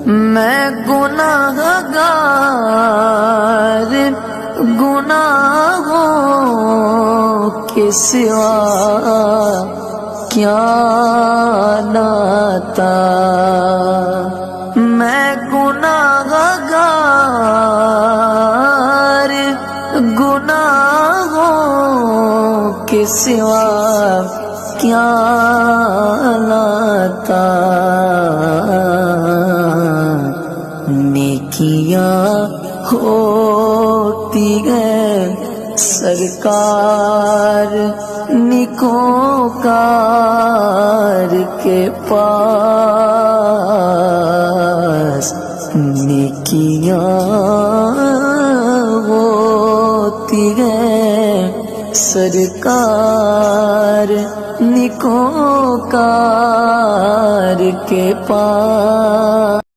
میں گناہگار گناہوں کے سوا کیا ناتا، میں گناہگار گناہوں کے سوا کیا ناتا، نیکیاں ہوتی ہے سرکار نیکوکار کے پاس، نیکیاں ہوتی ہے سرکار نیکوکار کے پاس۔